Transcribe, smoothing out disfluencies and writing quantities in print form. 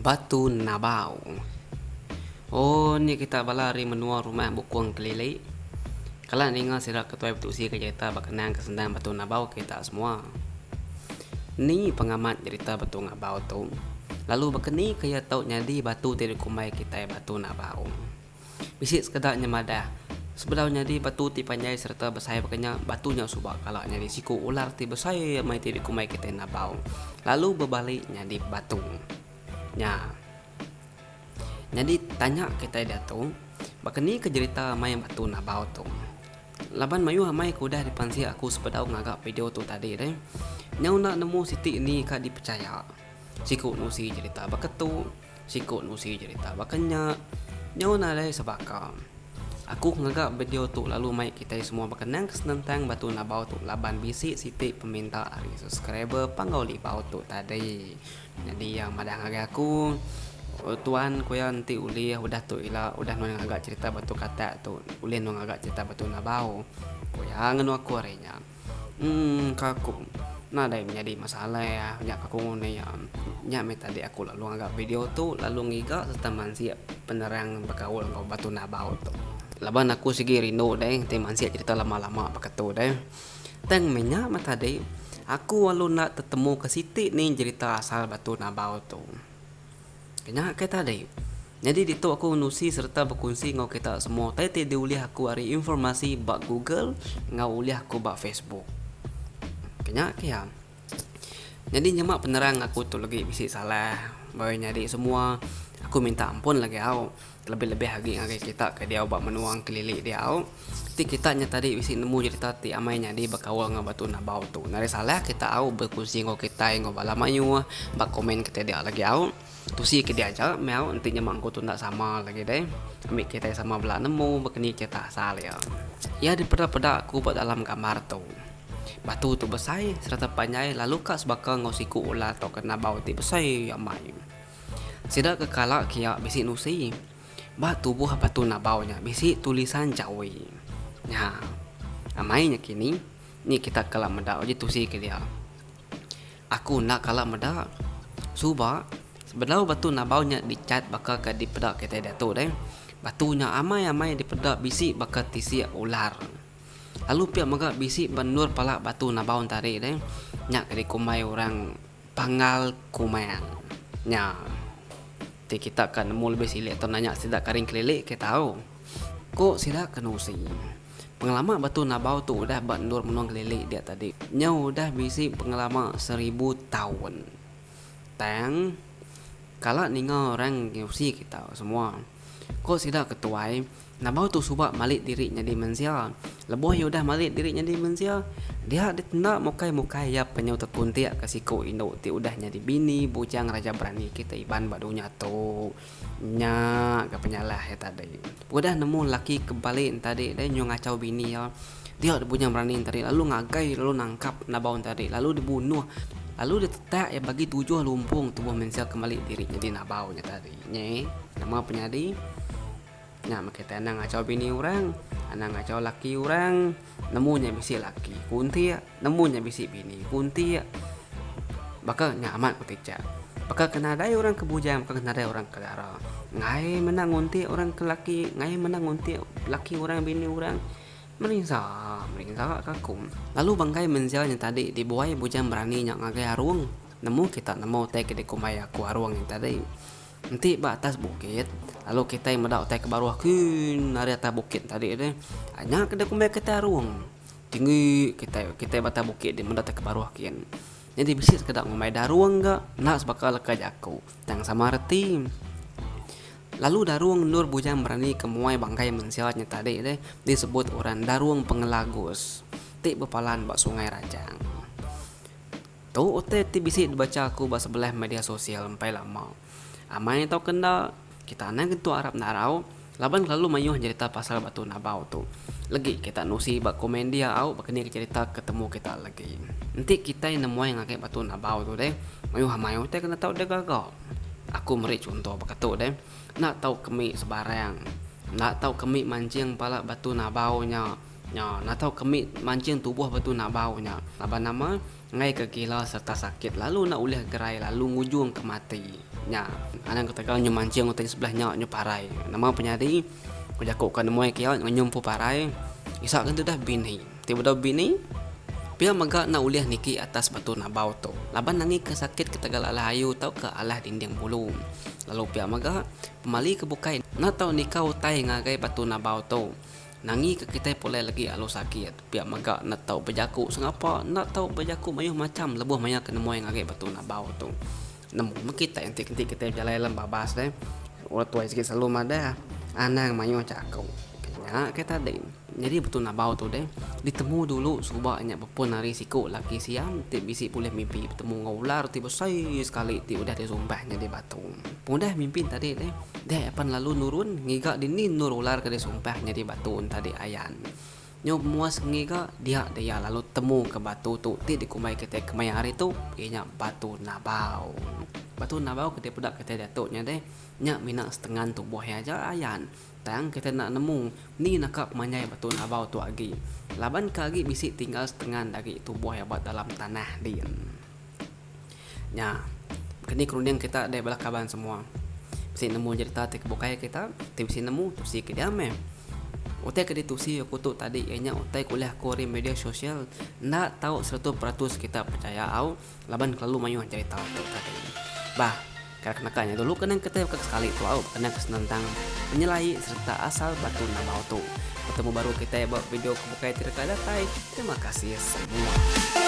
Batu Nabau. Oh, ni kita balari menua rumah bukuang kelili. Kalau ninga sirak ketua betul si kerja berkenaan kesenangan Batu Nabau kita semua. Ni pengamat cerita Batu Nabau tu. Lalu berkeni kaya tau nyadi batu tidak kumai kita Batu Nabau. Bisik sekedar nyamadah. Sebenarnya di batu ti panjai serta besai pakainya batunya subak kalau nyadi siku ular ti besai mai ti kumai kita Nabau. Lalu berbalik nyadi batu. Nya. Jadi tanya kita dia tu, bakani ke cerita mai Batu Nabau tu. Laban mayu hamai kudah dipansi aku sepedau ngagak video tu tadi deh. Nyau nak nemu siti ni ka dipercaya. Siku nusi cerita baketu, siku nusi cerita bakanya. Nyau nak deh sebaka. Aku ngagak video tu lalu mai kita semua berkenang tentang Batu Nabau tu. Laban bisi siti peminta hari subscriber panggau libau tu tadi. Jadi yang madang agak aku tuan kuya nanti uli udah tu ila udah nang agak cerita batu kata tu uli nang agak cerita Batu Nabau kuya ngenu aku arenya kaku nah dai menjadi masalah ya nya aku ngene ya nya me tadi aku lalu agak video tu lalu ngiga serta mansia penerang bergaul ngau Batu Nabau tu laban aku sigi rindu deh te mansia cerita lama-lama pakai tu deh teng menya mata tadi aku lalu nak ketemu ke siti ni cerita asal Batu Nabau tu. Kena kita tadi. Jadi di tu aku nusi serta berkongsi ngau kita semua. Tadi diulih aku hari informasi bak Google, ngau ulih aku bak Facebook. Kena kia. Jadi nyemak penerang aku tu lagi bisi salah. Bawa nyadi semua. Aku minta ampun lagi au. Lebih-lebih lagi kita ke dia bak menuang kelilik dia au. Ti kita nya tadi bisi nemu cerita ti amai nyadi bakawal ngau Batu Nabau tu. Nari salah kita au berkongsi ngau kita ngau balamayu bak komen kita dia lagi au. Tu si ke dia aja mau nantinya mangku tu ndak sama lagi deh. Ambil kita sama belah nemu berkeni kita asal ya. Ya di peda-peda aku buat dalam gambar tu. Batu tu besai serta panjai lalu kas bakal ngau siku ular atau kena bau ti besai amai. Sidak kekala kia bisi nusi. Batu buah Batu Nabau nya bisi tulisan Jawi. Nah, amainya kini ni kita kalah medak je tu si ke dia. Aku nak kalah medak. Suba sebenarnya Batu Nabau nya dicat bakal ke dipedak kita dia tu deh. Batunya amai-amai dipedak bisi bakal tisi ular. Lalu pihak maga bisi benur palak Batu Nabau tadi deh. Nyak ke kumai orang pangal kumayan. Nya. Ti kita kan nemu lebih silik atau nanya sidak karing kelilik kita tahu. Kok sidak kenusi. Pengalaman Batu Nabau tu udah benur menuang kelilik dia tadi. Nya udah bisi pengalaman 1000 tahun. Tang kalau ninga orang ngeusi kita semua. Kok sidak ketuai Nabau tu subak malik dirinya di mensia. Leboh ya udah malik dirinya di mensia. Dia ditenda mukai-mukai ya penyau terkuntiak kasiko Indo ti udah jadi bini bujang raja berani kita iban badunya tu. Nya ke penyalah ya tadi. Udah nemu laki kebalik tadi dia nyu ngacau bini ya. Dia bujang berani tadi lalu ngagai lalu nangkap Nabau tadi lalu dibunuh. Lalu ditetak ya bagi 7 lumpung tubuh mensia kembali dirinya di Nabau nya tadi. Nye nama penyadi. Nah, kita nang ngacau bini orang, nang ngacau laki orang, nemunya bisi laki kunti ya, nemunya bisi bini kunti ya. Bakal nyaman kutica. Bakal kena dai orang kebujang, bakal kena dai orang kedara. Ngai menang ngunti orang ke laki, ngai menang ngunti laki orang bini orang. Meringsa kakum. Lalu bangkai mensialnya tadi dibuai bujang berani nyak ngagai arung. Nemu kita nemu teh ke dikumai aku arung yang tadi. Nanti batas bukit. Lalu kita yang medak teh ke bawah kin dari atas bukit tadi deh. Hanya ke dikumai kita arung. Tinggi kita batas bukit di medak teh ke bawah kin. Jadi bisi sekedar ngomai daruang enggak nak sebakal ke jaku. Tang sama reti. Lalu daruang nur bujang berani kemuai bangkai mensialnya tadi deh disebut orang daruang pengelagus. Ti bepalan bak sungai Rajang. Tu ote ti bisi dibaca aku bak sebelah media sosial sampai lama. Amai tau kena kita nang kentu Arab narau laban lalu mayuh cerita pasal Batu Nabau tu. Lagi kita nusi bak komen dia au bak kini cerita ketemu kita lagi. Nanti kita yang nemu yang ngake Batu Nabau tu deh. Mayuh mayuh teh kena tahu dia gagak. Aku meri contoh bak tu deh. Nak tahu kemi sebarang. Nak tahu kemi mancing pala Batu Nabau nya Nya, nak tahu kami mancing tubuh betul nak baunya. Apa nama? Ngai ke gila serta sakit. Lalu nak ulih gerai lalu ngujung ke mati. Nya, anak kata nyu mancing utai sebelahnya nyu parai. Nama penyadi ko jakok kan moy kiau nyum pu parai. Isak kan tu dah bini. Tiba-tiba bini pia maga nak ulih niki atas batu nak bau tu. Laban nangi ke sakit ke tegal alah ayu tau ke alah dinding bulu. Lalu pia maga pemali ke bukai. Nak tahu nikau tai ngagai batu nak bau tu. Nangi ke kita boleh lagi alu sakit. Pihak maga nak tahu berjaku sengapa, nak tahu berjaku mayuh macam lebuh maya kena moy ngagek batu nak bau tu. Nemu kita entik-entik kita jalan dalam babas deh. Orang tua sikit selalu ada anang mayuh caku. Kena kita deh. Jadi betul nak bau tu deh. Ditemu dulu subaknya pun risiko laki siam tip bisi boleh mimpi bertemu ngaular tiba sai sekali ti udah disumpahnya di batu. Mudah mimpi tadi deh. Deh pan lalu nurun ngigak dini nur ular ke disumpahnya di batu tadi ayan. Nyob muas ngigak dia lalu temu ke batu tu ti dikumai kita kemai hari tu ianya batu nabau. Batu nabau kita pudak kita datuknya deh. Nyak minak setengah tubuh aja ayan. Tang kita nak nemu ni nakap manyai batu nabau tu lagi. Laban kagi bisi tinggal setengah dari tubuh yang buat dalam tanah dia. Nya, kini kemudian kita ada belakaban semua. Bisi nemu cerita tik bukai kita, bisi nemu tu si kediame. Utai ke ditusi aku tu tadi ianya utai kuliah kori media sosial nak tahu 100% kita percaya au laban kalau mayuh cerita tu tadi. Bah, kenakannya dulu kena kita sekali tu au kena tentang penyelai serta asal batu nabau tu. Ketemu baru kita buat video kebukai terkadang. Terima kasih semua.